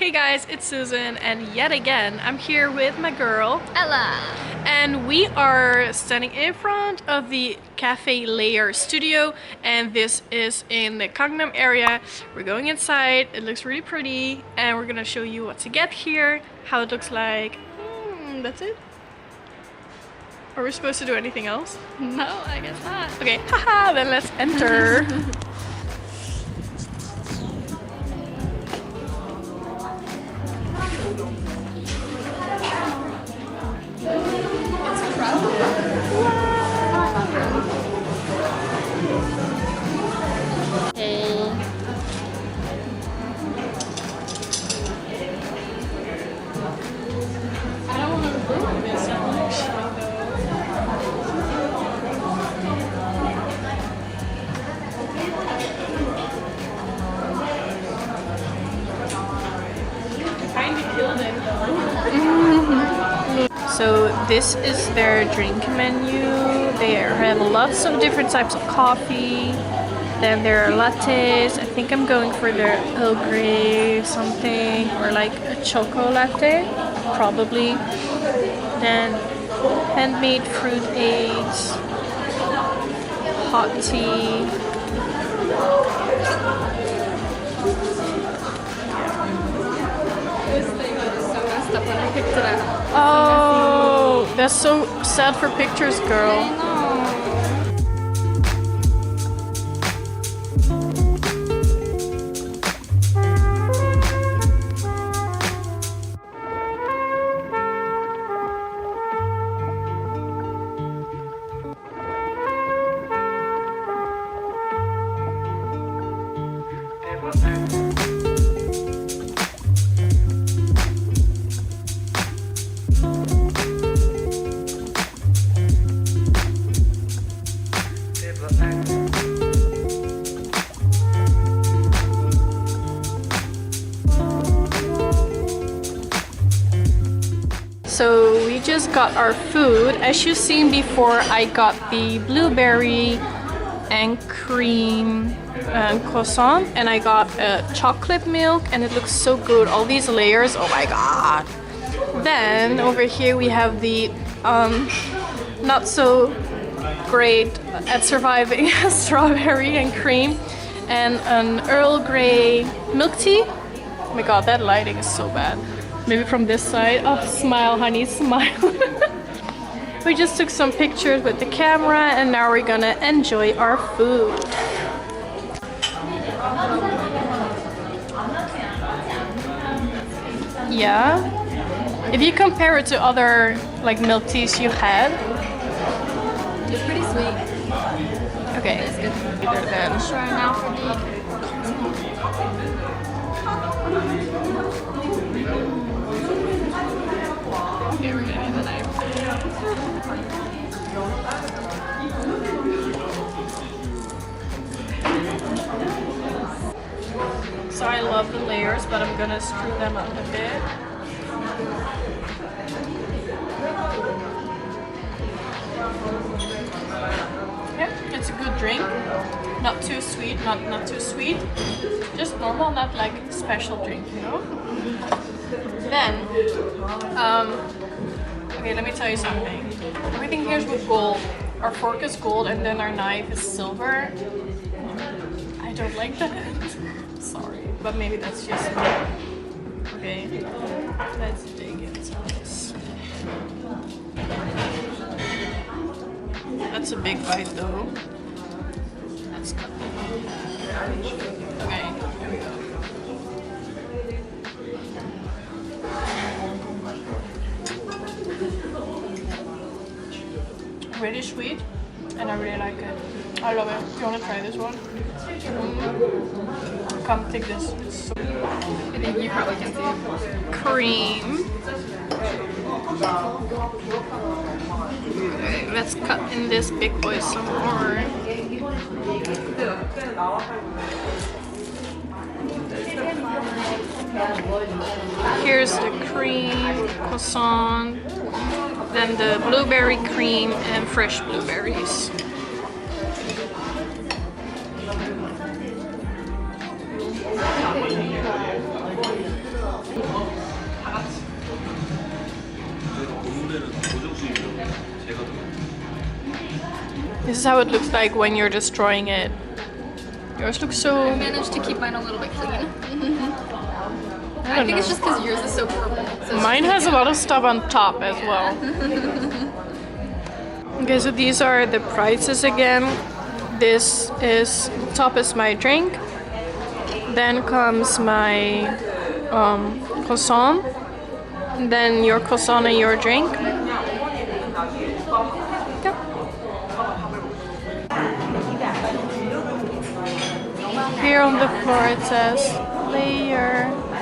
Hey guys, it's Susan, and yet again I'm here with my girl Ella, and we are standing in front of the Kafe-Leiostudio, and this is in the Gangnam area. We're going inside, it looks really pretty, and we're gonna show you what to get here, how it looks like. That's it? Are we supposed to do anything else? No, I guess not. Okay, haha, then let's enter. So this is their drink menu. They have lots of different types of coffee. Then there are lattes. I think I'm going for their Earl Grey something, or like a choco latte, probably. Then handmade fruit aids, hot tea. When I picked it up. Oh, that's so sad for pictures, girl. So we just got our food. As you've seen before, I got the blueberry and cream croissant, and I got a chocolate milk, and it looks so good. All these layers, oh my god. Then over here we have the not so great at surviving strawberry and cream, and an Earl Grey milk tea. Oh my god, that lighting is so bad. Maybe from this side. Oh, smile, honey, smile. We just took some pictures with the camera, and now we're gonna enjoy our food. Yeah. If you compare it to other like milk teas you had, It's pretty sweet. okay. It's good. Either then. Try now for the. Okay, we're gonna need the knife. So I love the layers, but I'm gonna screw them up a bit. Yeah, it's a good drink. Not too sweet, not too sweet. Just normal, not like special drink, you know? Then, okay, let me tell you something. Everything here is with gold. Our fork is gold, and then our knife is silver. I don't like that. Sorry, but maybe that's just me. Okay, let's dig into this. That's a big bite though. Let's cut. Okay, here we go. Really sweet, and I really like it. I love it. You want to try this one? Come, take this. It's so I think you probably can see it. cream. Okay, let's cut in this big boy some more. Here's the cream, croissant, then the blueberry cream and fresh blueberries. This is how it looks like when you're destroying it. Yours looks so... I managed to keep mine a little bit clean. I think it's just because yours is so purple. So mine has a lot of stuff on top as well. Okay, so these are the prices again. This is, top is my drink. Then comes my croissant. Then your croissant and your drink. Yeah. Here on the floor it says Leistudio.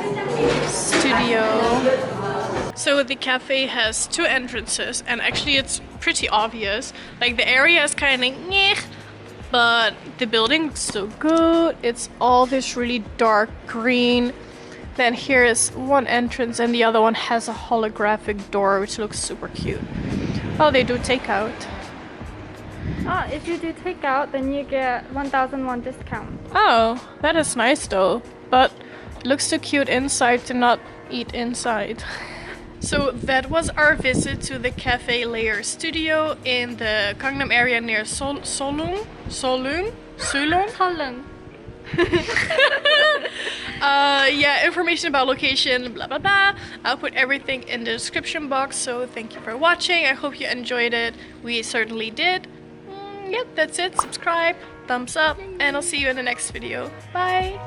So the cafe has two entrances, and actually it's pretty obvious. Like the area is kind of nyeh, but the building looks so good. It's all this really dark green. Then here is one entrance and the other one has a holographic door which looks super cute. Oh, they do takeout. Oh, if you do takeout, then you get 1,001 discount. Oh, that is nice though. But it looks too cute inside to not eat inside. So that was our visit to the cafe Leistudio in the Gangnam area near Seollung. Yeah, information about location, blah blah blah. I'll put everything in the description box. So thank you for watching. I hope you enjoyed it. We certainly did. Yep, that's it. Subscribe, thumbs up, and I'll see you in the next video. Bye.